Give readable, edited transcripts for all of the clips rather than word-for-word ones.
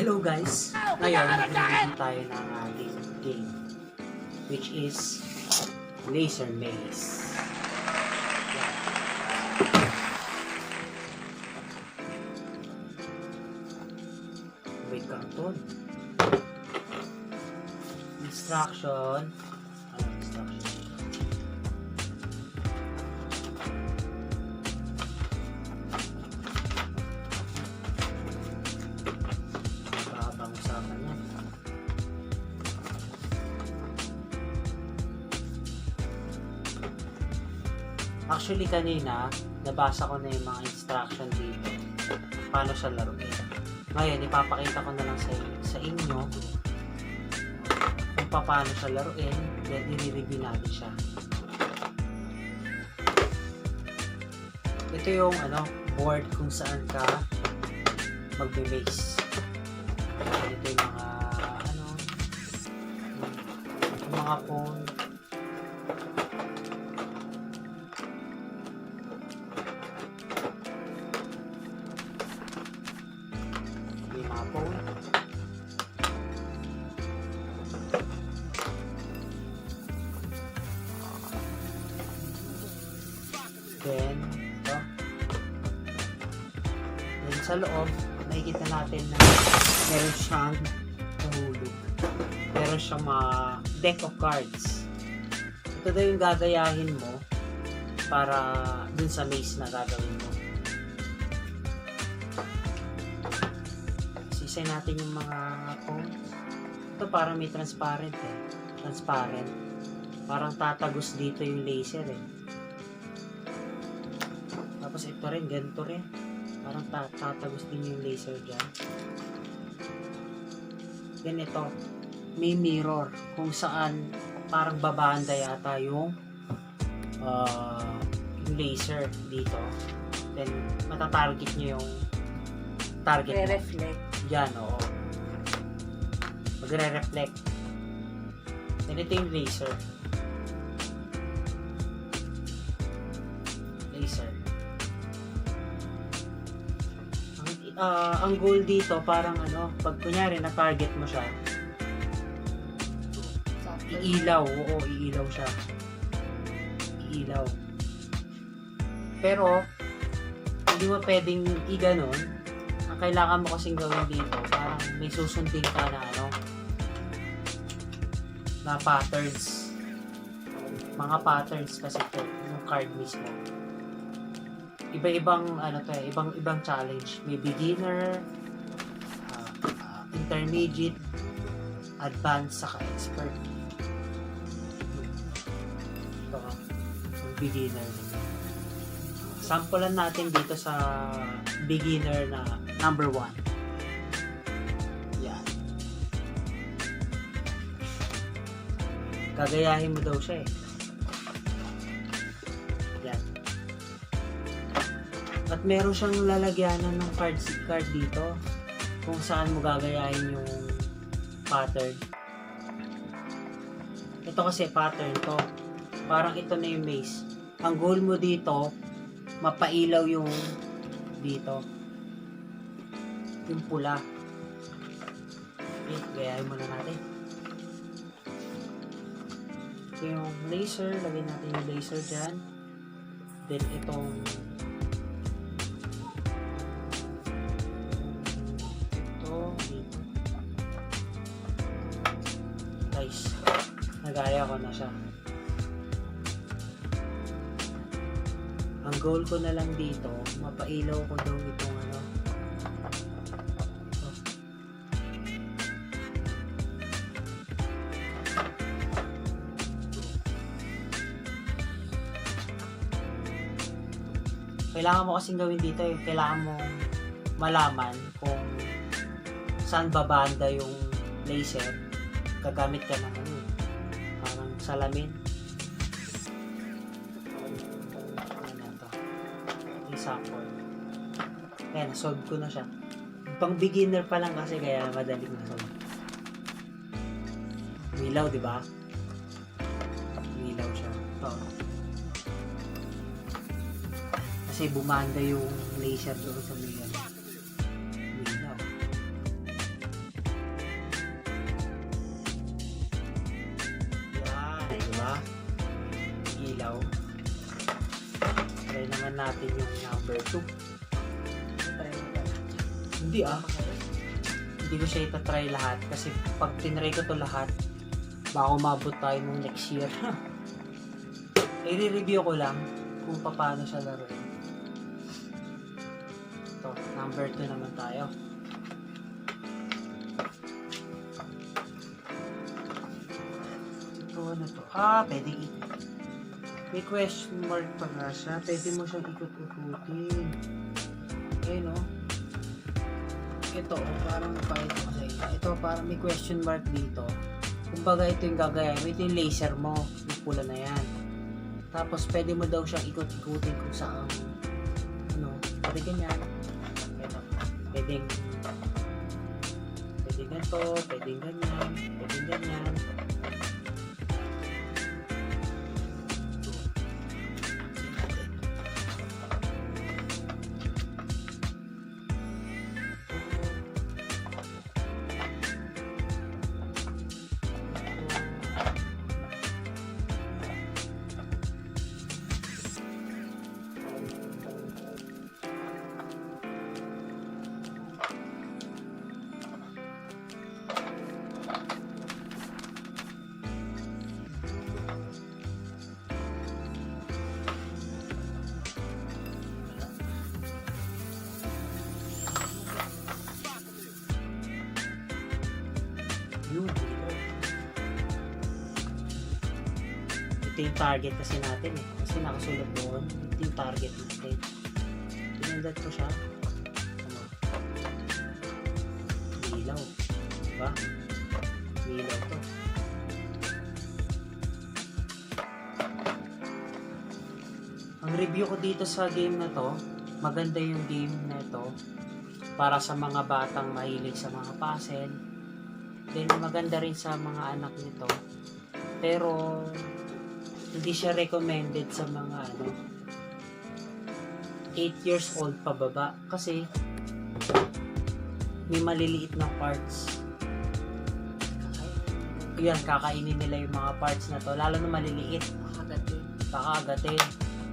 Hello guys! Ngayon, nag-review tayo ng ating game, which is Laser Maze. Wait, karton. Instruction. Anong instruction? Mahabang usapan yan. Actually, kanina, nabasa ko na yung mga instruction dito. Paano siya laruin. Ngayon, ipapakita ko na lang sa inyo kung paano siya laruin, then i-review natin siya. Ito yung board kung saan ka magbe-base. Ito yung mga pong. Then, ito. Then, sa loob, nakikita natin na meron siyang nahulog. Meron siyang mga deck of cards. Ito daw yung gagayahin mo para dun sa maze na gagawin mo. Sisay natin yung mga cones. Ito parang may transparent eh. Transparent. Parang tatagos dito yung laser eh. Tapos ito rin, ganito rin. Parang tatagos din yung laser dyan. Then ito, may mirror kung saan parang babanda yata yung laser dito. Then matatarget nyo yung target mo. Re-reflect. Yan, oo. Magre-reflect. Then ito yung laser. Ang goal dito parang pag kunyari na-target mo siya, iilaw, iilaw siya. Iilaw. Pero hindi mo pwedeng i-ganon. Ang kailangan mo kasing gawin dito, parang may susundin ka na patterns. Mga patterns kasi ito, yung card mismo. Iba-ibang ibang challenge. May beginner, intermediate, advanced, saka expert. Ito yung beginner. Sampulan natin dito sa beginner na number 1. Yan. Gagayahin mo daw siya eh. At meron siyang lalagyanan ng card dito kung saan mo gagayahin yung pattern. Ito kasi pattern to. Parang ito na yung maze. Ang goal mo dito, mapailaw yung dito. Yung pula. Okay, gayahin muna natin. Ito yung laser. Lagyan natin yung laser dyan. Then itong nagaya ko na siya. Ang goal ko na lang dito, mapailaw ko daw itong kailangan mo kasing gawin dito eh. Kailangan mo malaman kung saan babanda yung laser. Gagamit ka ng parang salamin. Ayan to. Yung sample. Ayan, solve ko na siya. Pang beginner pa lang kasi kaya madaling na solve. Milaw, di ba? Milaw siya. Oo. Kasi bumanda yung laser doon sa may ilaw. ilaw. Try naman natin yung number 2. Try mo ba? Hindi Hindi ko siya itatry lahat kasi pag tinry ko to lahat, baka umabot tayo nung next year. I-review ko lang kung paano siya laruin. Ito, number 2 naman tayo. Ito, ano to? Pwede may question mark pa nga siya. Pwede mo siyang ikot-ikutin. Ayun, Ito, parang pakita ko sa inyo. Ito, parang may question mark dito. Kumbaga, ito yung gagayahin mo. Ito yung laser mo. Yung pula na yan. Tapos, pwede mo daw siyang ikot-ikutin kung saan, pwede ganyan. Ito, pwede ganito, pwede ganyan, pwede ganyan. Ito yung target kasi natin kasi nakasulat doon. Ito yung target natin. Pinundat ko siya. Ilaw, diba? Ilaw to. Ang review ko dito sa game na to, maganda yung game na ito para sa mga batang mahilig sa mga puzzle. Then maganda rin sa mga anak nito. Pero hindi siya recommended sa mga 8 years old pababa kasi may maliliit na parts. Yan, kakainin nila yung mga parts na to, lalo na maliliit. Kakagatin.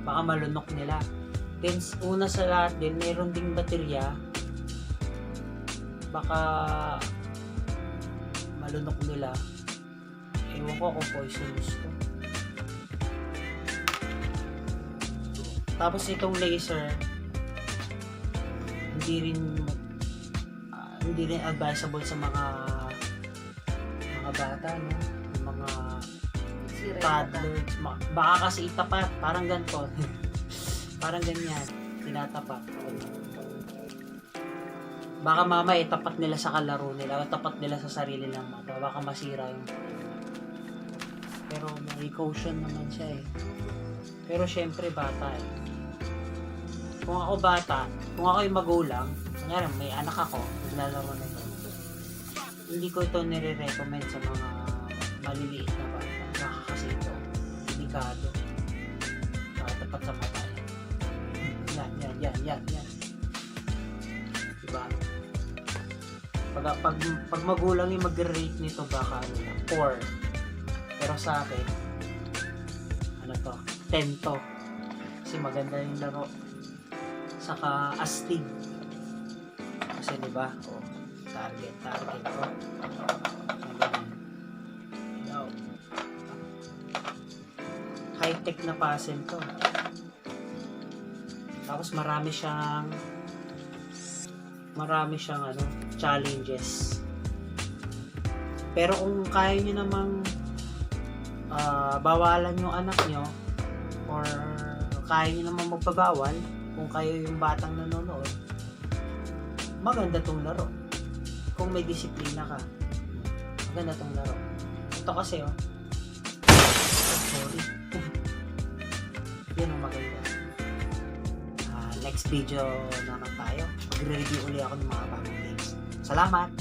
Baka malunok nila. Then una sa lahat din, meron ding baterya. Baka malunok nila. Ewan ko kung poisonous to. Tapos itong laser, hindi rin advisable sa mga bata, yung mga toddlers. Baka kasi itapat, parang ganito. Parang ganyan, tinatapat. Baka mama itapat nila sa kalaro nila, tapat nila sa sarili ng mata, baka masira yung. Pero may caution naman siya Pero syempre bata Kung ako bata, kung ako yung magulang, kunyari may anak ako, naglalaro na ito, hindi ko ito nire-recommend sa mga maliliit na bata. Baka kasi ito, delikado. Tapat sa mata yan. Diba? Pag magulang yung mag-rate nito, baka 4. Pero sa akin, 10 to. Kasi maganda yung laro. Saka astig. Kasi diba, target high-tech na puzzle to. Tapos marami siyang challenges. Pero kung kaya nyo namang bawalan yung anak nyo or kaya nyo namang magpabawal kung kayo yung batang nanonood, maganda tong laro. Kung may disiplina ka, maganda tong laro. Ito kasi sorry. Yan ang maganda. Next video naman tayo. Magre-review ulit ako ng mga bagong games. Salamat!